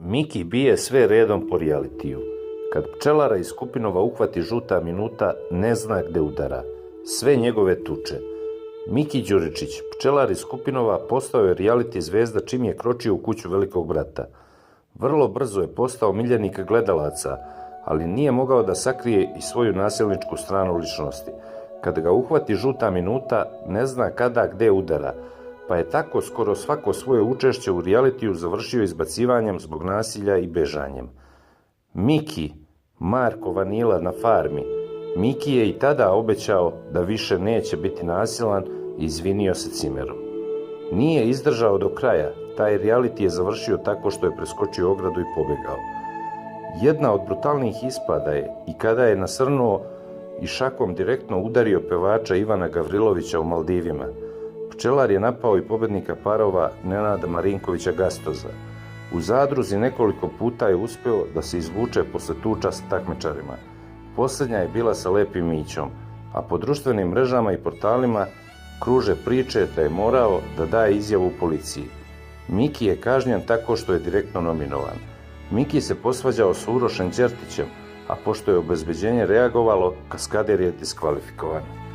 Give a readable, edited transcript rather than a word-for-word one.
Miki bije sve redom po realitiju. Kad pčelara iz Kupinova uhvati žuta minuta, ne zna gde udara. Sve njegove tuče. Miki Đuričić, pčelar iz Kupinova, postao je reality zvezda čim je kročio u kuću velikog brata. Vrlo brzo je postao miljenik gledalaca, ali nije mogao da sakrije i svoju nasilničku stranu ličnosti. Kad ga uhvati žuta minuta, ne zna kada gde udara, pa je tako skoro svako svoje učešće u realitiju završio izbacivanjem zbog nasilja i bežanjem. Miki, Marko Vanila na farmi, Miki je i tada obećao da više neće biti nasilan i izvinio se Cimeru. Nije izdržao do kraja, taj reality je završio tako što je preskočio ogradu i pobegao. Jedna od brutalnih ispada je i kada je nasrnuo i šakom direktno udario pevača Ivana Gavrilovića u Maldivima. Pčelar je napao i pobednika parova Nenada Marinkovića Gastoza. U zadruzi nekoliko puta je uspeo da se izvuče posle tuča s takmičarima. Poslednja je bila sa Lepim Mićom, a po društvenim mrežama i portalima kruže priče da je morao da daje izjavu policiji. Miki je kažnjen tako što je direktno nominovan. Miki se posvađao s Urošem Đertićem, a pošto je obezbeđenje reagovalo, kaskader je diskvalifikovan.